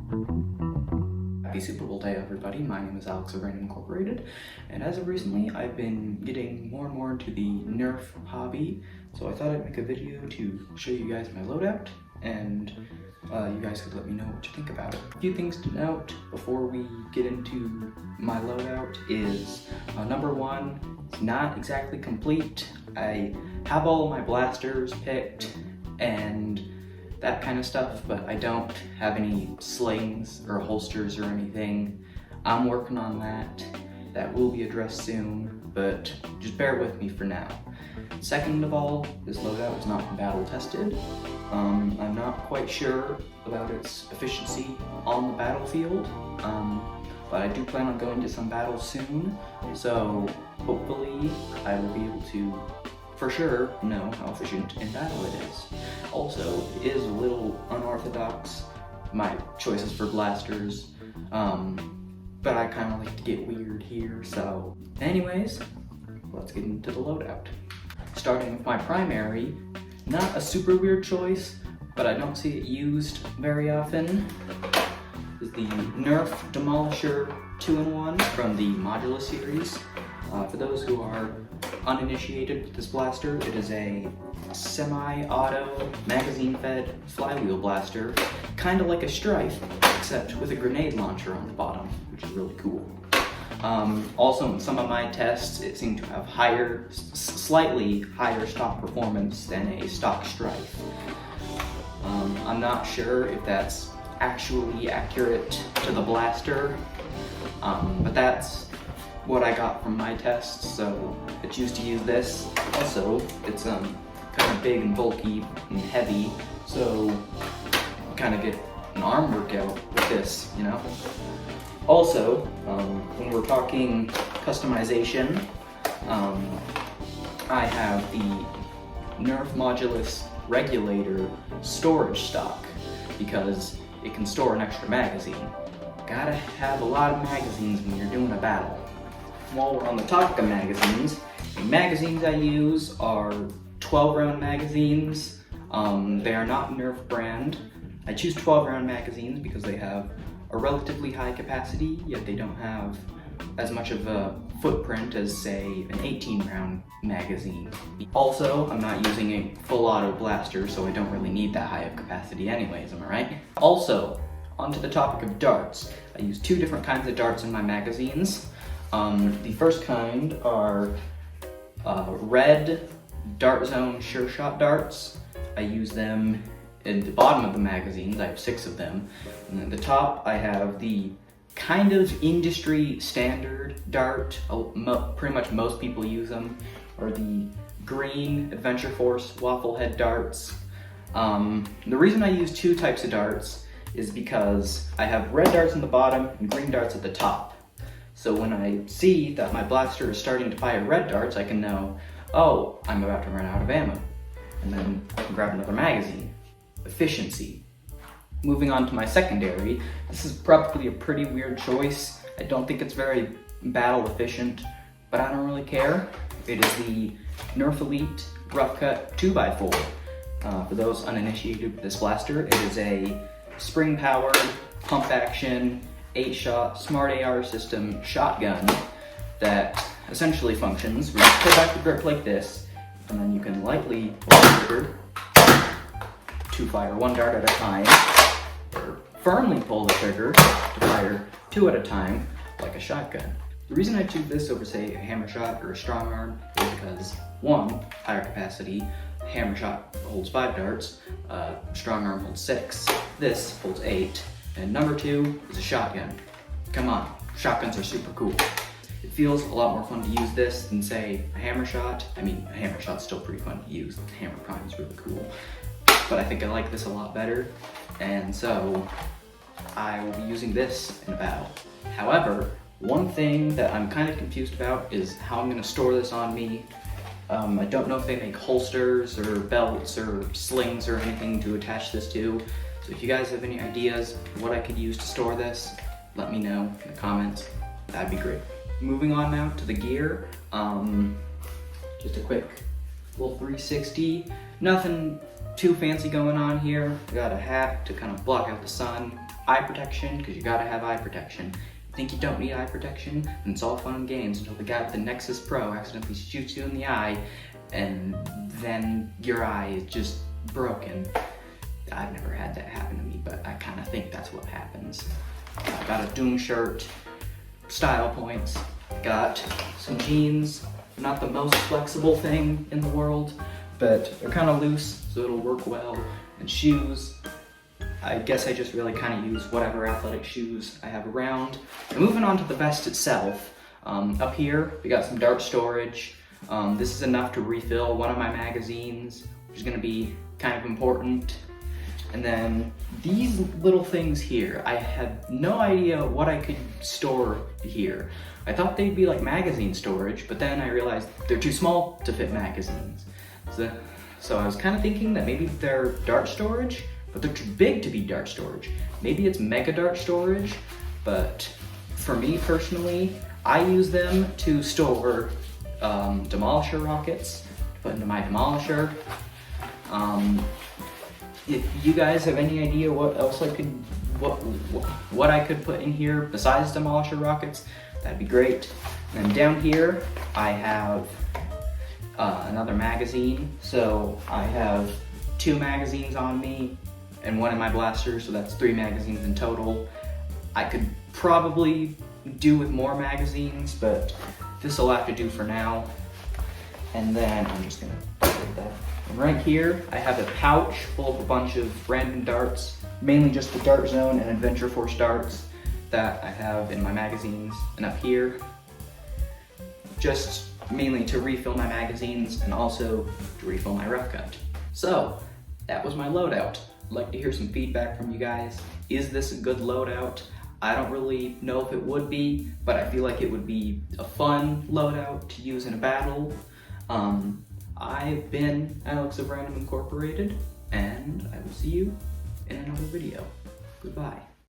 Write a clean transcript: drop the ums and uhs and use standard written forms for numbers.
Happy Super Bowl Day, everybody. My name is Alex of Random Incorporated, and as of recently, I've been getting more and more into the Nerf hobby, so I thought I'd make a video to show you guys my loadout, and you guys could let me know what you think about it. A few things to note before we get into my loadout is, number one, it's not exactly complete. I have all of my blasters picked and that kind of stuff, but I don't have any slings or holsters or anything. I'm working on that. That will be addressed soon, but just bear with me for now. Second of all, this loadout is not battle tested. I'm not quite sure about its efficiency on the battlefield, but I do plan on going to some battles soon, so hopefully I will be able to for sure know how efficient in battle it is. Also, it is a little unorthodox, my choices for blasters, but I kind of like to get weird here, so anyways, let's get into the loadout. Starting with my primary, not a super weird choice, but I don't see it used very often, is the Nerf Demolisher 2-in-1 from the Modular series. For those who are uninitiated with this blaster, it is a semi-auto, magazine-fed flywheel blaster, kind of like a Strife, except with a grenade launcher on the bottom, which is really cool. Also, in some of my tests, it seemed to have slightly higher stock performance than a stock Strife. I'm not sure if that's actually accurate to the blaster, but that's what I got from my tests, so it's used to use this. Also, it's kind of big and bulky and heavy, so you kind of get an arm workout with this, you know? Also, when we're talking customization, I have the Nerf Modulus Regulator storage stock because it can store an extra magazine. Gotta have a lot of magazines when you're doing a battle. While we're on the topic of magazines, the magazines I use are 12-round magazines. They are not Nerf brand. I choose 12-round magazines because they have a relatively high capacity, yet they don't have as much of a footprint as, say, an 18-round magazine. Also, I'm not using a full auto blaster, so I don't really need that high of capacity anyways, am I right? Also, onto the topic of darts. I use two different kinds of darts in my magazines. The first kind are red Dart Zone Sure Shot darts. I use them in the bottom of the magazines. I have 6 of them. And at the top, I have the kind of industry standard dart. Pretty much most people use them, are the green Adventure Force waffle head darts. The reason I use 2 types of darts is because I have red darts in the bottom and green darts at the top. So when I see that my blaster is starting to fire red darts, I can know, oh, I'm about to run out of ammo. And then I can grab another magazine. Efficiency. Moving on to my secondary, this is probably a pretty weird choice. I don't think it's very battle efficient, but I don't really care. It is the Nerf Elite Rough Cut 2x4. For those uninitiated with this blaster, it is a spring-powered, pump-action, 8-shot Smart AR system shotgun that essentially functions. We just pull back the grip like this, and then you can lightly pull the trigger to fire 1 dart at a time, or firmly pull the trigger to fire 2 at a time, like a shotgun. The reason I choose this over, say, a hammer shot or a strong arm is because, 1, higher capacity, hammer shot holds 5 darts, strong arm holds 6, this holds 8, and number 2 is a shotgun. Come on, shotguns are super cool. It feels a lot more fun to use this than, say, a hammer shot. I mean, a hammer shot's still pretty fun to use. The hammer prime is really cool. But I think I like this a lot better, and so I will be using this in a battle. However, one thing that I'm kind of confused about is how I'm going to store this on me. I don't know if they make holsters or belts or slings or anything to attach this to. So if you guys have any ideas of what I could use to store this, let me know in the comments. That'd be great. Moving on now to the gear. Just a quick little 360. Nothing too fancy going on here. I got a hat to kind of block out the sun. Eye protection, because you gotta have eye protection. You think you don't need eye protection, and it's all fun and games until the guy with the Nexus Pro accidentally shoots you in the eye, and then your eye is just broken. I've never had that happen to me, but I kind of think that's what happens. I got a Doom shirt, style points, got some jeans, not the most flexible thing in the world, but they're kind of loose, so it'll work well. And shoes, I guess I just really kind of use whatever athletic shoes I have around. And moving on to the vest itself, up here we got some dart storage. This is enough to refill one of my magazines, which is going to be kind of important. And then these little things here, I had no idea what I could store here. I thought they'd be like magazine storage, but then I realized they're too small to fit magazines. So I was kind of thinking that maybe they're dart storage, but they're too big to be dart storage. Maybe it's mega dart storage, but for me personally, I use them to store demolisher rockets, to put into my demolisher. If you guys have any idea what else I could, what I could put in here besides demolisher rockets, that'd be great. And then down here, I have another magazine. So I have 2 magazines on me and 1 in my blaster, so that's 3 magazines in total. I could probably do with more magazines, but this will have to do for now. And then I'm just gonna put that. And right here, I have a pouch full of a bunch of random darts, mainly just the Dart Zone and Adventure Force darts that I have in my magazines. And up here, just mainly to refill my magazines and also to refill my rough cut. So, that was my loadout. I'd like to hear some feedback from you guys. Is this a good loadout? I don't really know if it would be, but I feel like it would be a fun loadout to use in a battle. I've been Alex of Random Incorporated, and I will see you in another video. Goodbye.